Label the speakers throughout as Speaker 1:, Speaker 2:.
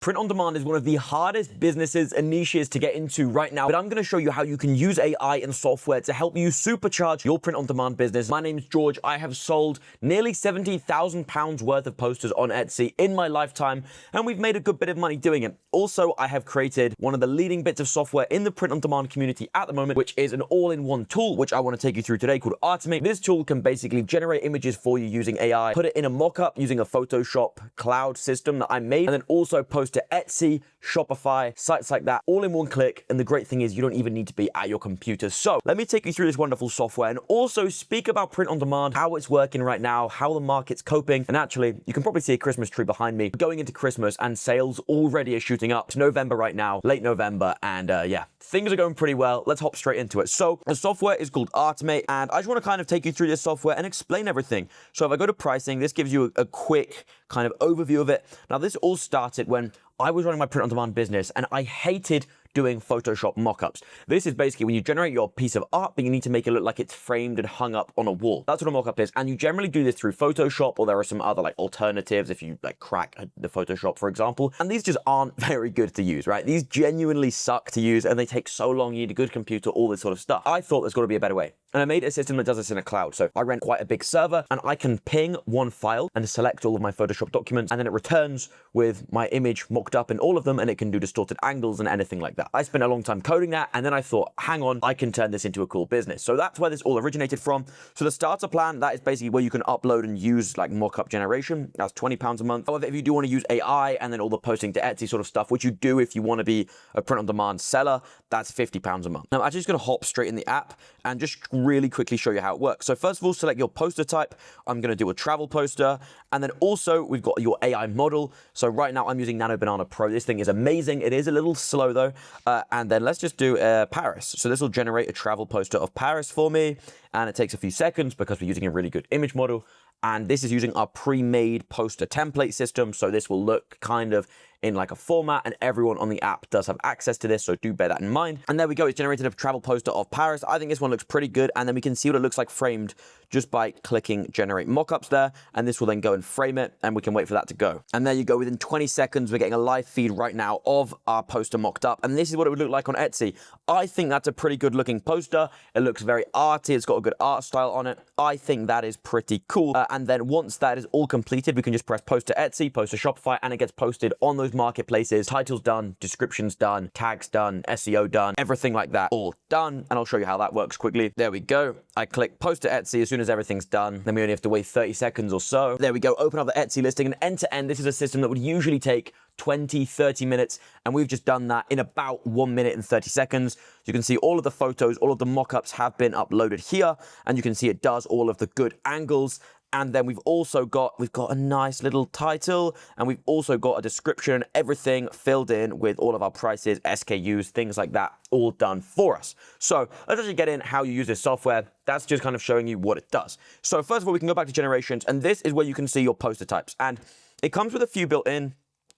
Speaker 1: Print on demand is one of the hardest businesses and niches to get into right now, but I'm going to show you how you can use AI and software to help you supercharge your print on demand business. My name is George. I have sold nearly £70,000 worth of posters on Etsy in my lifetime, and we've made a good bit of money doing it. Also, I have created one of the leading bits of software in the print on demand community at the moment, which is an all-in-one tool, which I want to take you through today, called Artomate. This tool can basically generate images for you using AI, put it in a mockup using a Photoshop cloud system that I made, and then also post to Etsy, Shopify, sites like that, all in one click. And the great thing is you don't even need to be at your computer. So let me take you through this wonderful software and also speak about print on demand, how it's working right now, how the market's coping. And actually, you can probably see a Christmas tree behind me. We're going into Christmas and sales already are shooting up. It's November right now, late November. And yeah, things are going pretty well. Let's hop straight into it. So the software is called Artomate, and I just want to kind of take you through this software and explain everything. So if I go to pricing, this gives you a quick kind of overview of it. Now, this all started when I was running my print on demand business and I hated doing Photoshop mockups. This is basically when you generate your piece of art, but you need to make it look like it's framed and hung up on a wall. That's what a mockup is. And you generally do this through Photoshop, or there are some other like alternatives if you like crack the Photoshop, for example. And these just aren't very good to use, right? These genuinely suck to use and they take so long. You need a good computer, all this sort of stuff. I thought there's got to be a better way. And I made a system that does this in a cloud. So I rent quite a big server and I can ping one file and select all of my Photoshop documents. And then it returns with my image mocked up in all of them, and it can do distorted angles and anything like that. I spent a long time coding that, and then I thought, hang on, I can turn this into a cool business. So that's where this all originated from. So the starter plan, that is basically where you can upload and use like mockup generation. That's £20 a month. However, if you do want to use AI and then all the posting to Etsy sort of stuff, which you do if you want to be a print on demand seller, that's £50 a month. Now, I'm actually just going to hop straight in the app and just really quickly show you how it works. So first of all, select your poster type. I'm going to do a travel poster. And then also we've got your AI model. So right now I'm using Nano Banana Pro. This thing is amazing. It is a little slow though. And then let's just do Paris. So this will generate a travel poster of Paris for me. And it takes a few seconds because we're using a really good image model. And this is using our pre-made poster template system. So this will look kind of in like a format, and everyone on the app does have access to this. So do bear that in mind. And there we go. It's generated a travel poster of Paris. I think this one looks pretty good. And then we can see what it looks like framed just by clicking generate mockups there. And this will then go and frame it, and we can wait for that to go. And there you go. Within 20 seconds, we're getting a live feed right now of our poster mocked up. And this is what it would look like on Etsy. I think that's a pretty good looking poster. It looks very arty. It's got a good art style on it. I think that is pretty cool. And then once that is all completed, we can just press post to Etsy, post to Shopify, and it gets posted on those marketplaces. Titles done, descriptions done, tags done, SEO done, everything like that, all done. And I'll show you how that works quickly. There we go. I click post to Etsy as soon as everything's done. Then we only have to wait 30 seconds or so. There we go. Open up the Etsy listing, and end to end, this is a system that would usually take 20, 30 minutes. And we've just done that in about 1 minute and 30 seconds. You can see all of the photos, all of the mockups have been uploaded here. And you can see it does all of the good angles. And then we've got a nice little title, and we've also got a description and everything filled in with all of our prices, SKUs, things like that, all done for us. So let's actually get in how you use this software. That's just kind of showing you what it does. So first of all, we can go back to generations, and this is where you can see your poster types. And it comes with a few built in.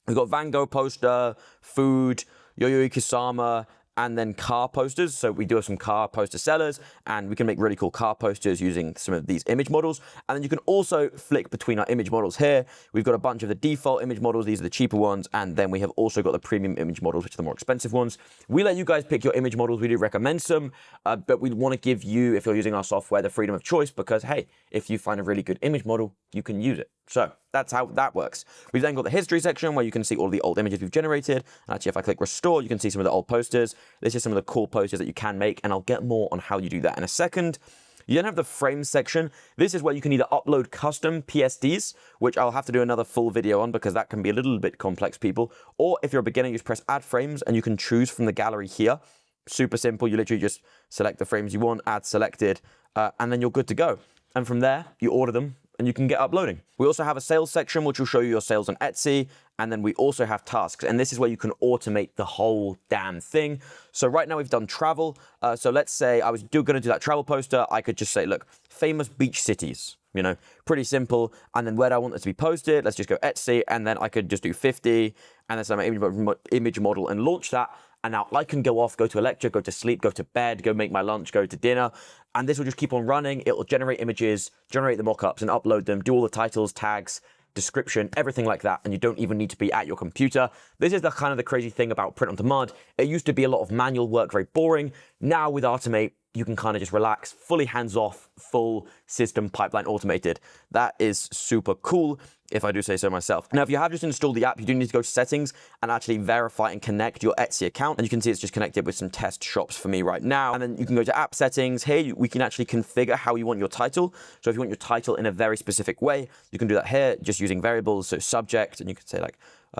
Speaker 1: We've got Van Gogh poster, food, Yayoi Kusama, and then car posters. So we do have some car poster sellers, and we can make really cool car posters using some of these image models. And then you can also flick between our image models here. We've got a bunch of the default image models. These are the cheaper ones. And then we have also got the premium image models, which are the more expensive ones. We let you guys pick your image models. We do recommend some, but we want to give you, if you're using our software, the freedom of choice, because hey, if you find a really good image model, you can use it. So that's how that works. We've then got the history section where you can see all the old images we've generated. And actually, if I click restore, you can see some of the old posters. This is some of the cool posters that you can make, and I'll get more on how you do that in a second. You then have the frame section. This is where you can either upload custom PSDs, which I'll have to do another full video on because that can be a little bit complex, people. Or if you're a beginner, you just press add frames and you can choose from the gallery here. Super simple. You literally just select the frames you want, add selected, and then you're good to go. And from there, you order them and you can get uploading. We also have a sales section, which will show you your sales on Etsy. And then we also have tasks. And this is where you can automate the whole damn thing. So right now we've done travel. So let's say I was going to do that travel poster. I could just say, look, famous beach cities, you know, pretty simple. And then where do I want it to be posted? Let's just go Etsy. And then I could just do 50 and then select my image model and launch that. And now I can go off, go to a lecture, go to sleep, go to bed, go make my lunch, go to dinner. And this will just keep on running. It will generate images, generate the mockups and upload them, do all the titles, tags, description, everything like that, and you don't even need to be at your computer. This is the kind of the crazy thing about print on demand. It used to be a lot of manual work, very boring. Now with Artomate, you can kind of just relax, fully hands-off, full system pipeline automated. That is super cool, if I do say so myself. Now, if you have just installed the app, you do need to go to settings and actually verify and connect your Etsy account. And you can see it's just connected with some test shops for me right now. And then you can go to app settings. Here, we can actually configure how you want your title. So if you want your title in a very specific way, you can do that here, just using variables. So subject, and you can say like,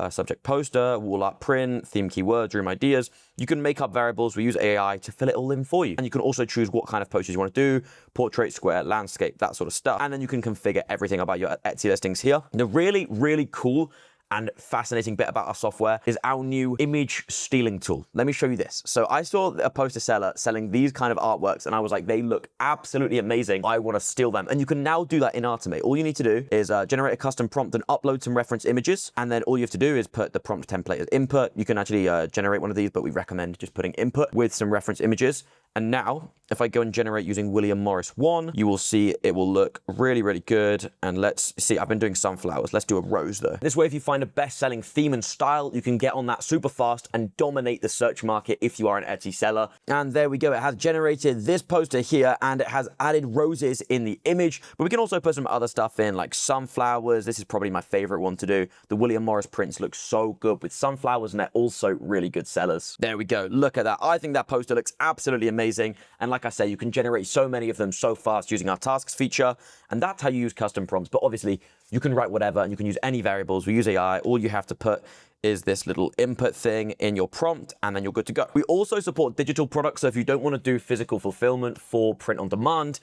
Speaker 1: subject poster, wall art print, theme keywords, room ideas. You can make up variables. We use AI to fill it all in for you. And you can also choose what kind of posters you want to do, portrait, square, landscape, that sort of stuff. And then you can configure everything about your Etsy listings here. The really, really cool and fascinating bit about our software is our new image stealing tool. Let me show you this. So I saw a poster seller selling these kind of artworks and I was like, they look absolutely amazing. I want to steal them. And you can now do that in Artomate. All you need to do is generate a custom prompt and upload some reference images. And then all you have to do is put the prompt template as input. You can actually generate one of these, but we recommend just putting input with some reference images. And now, if I go and generate using William Morris 1, you will see it will look really, really good. And let's see, I've been doing sunflowers. Let's do a rose though. This way, if you find a best-selling theme and style, you can get on that super fast and dominate the search market if you are an Etsy seller. And there we go. It has generated this poster here and it has added roses in the image, but we can also put some other stuff in like sunflowers. This is probably my favorite one to do. The William Morris prints look so good with sunflowers and they're also really good sellers. There we go. Look at that. I think that poster looks absolutely amazing. And like I say, you can generate so many of them so fast using our tasks feature. And that's how you use custom prompts. But obviously, you can write whatever and you can use any variables. We use AI. All you have to put is this little input thing in your prompt, and then you're good to go. We also support digital products. So if you don't want to do physical fulfillment for print on demand,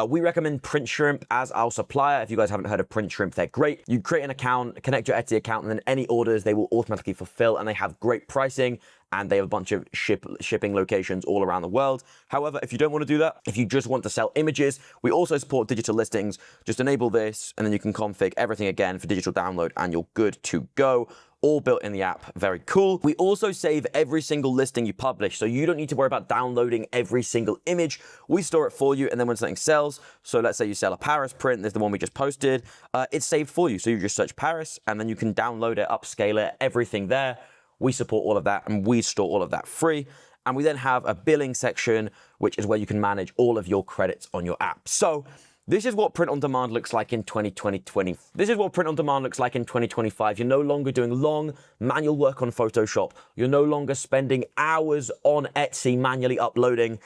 Speaker 1: we recommend Print Shrimp as our supplier. If you guys haven't heard of Print Shrimp, they're great. You create an account, connect your Etsy account, and then any orders they will automatically fulfill, and they have great pricing, and they have a bunch of shipping locations all around the world. However, if you don't want to do that, if you just want to sell images, we also support digital listings. Just enable this, and then you can config everything again for digital download, and you're good to go. All built in the app. Very cool. We also save every single listing you publish, so you don't need to worry about downloading every single image. We store it for you, and then when something sells, so let's say you sell a Paris print, there's the one we just posted, it's saved for you. So you just search Paris, and then you can download it, upscale it, everything there. We support all of that, and we store all of that free. And we then have a billing section, which is where you can manage all of your credits on your app. So this is what print on demand looks like in 2020. This is what print on demand looks like in 2025. You're no longer doing long manual work on Photoshop. You're no longer spending hours on Etsy manually uploading.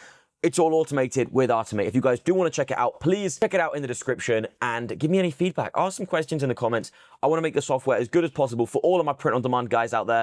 Speaker 1: It's all automated with Artomate. If you guys do want to check it out, please check it out in the description and give me any feedback. Ask some questions in the comments. I want to make the software as good as possible for all of my print on demand guys out there.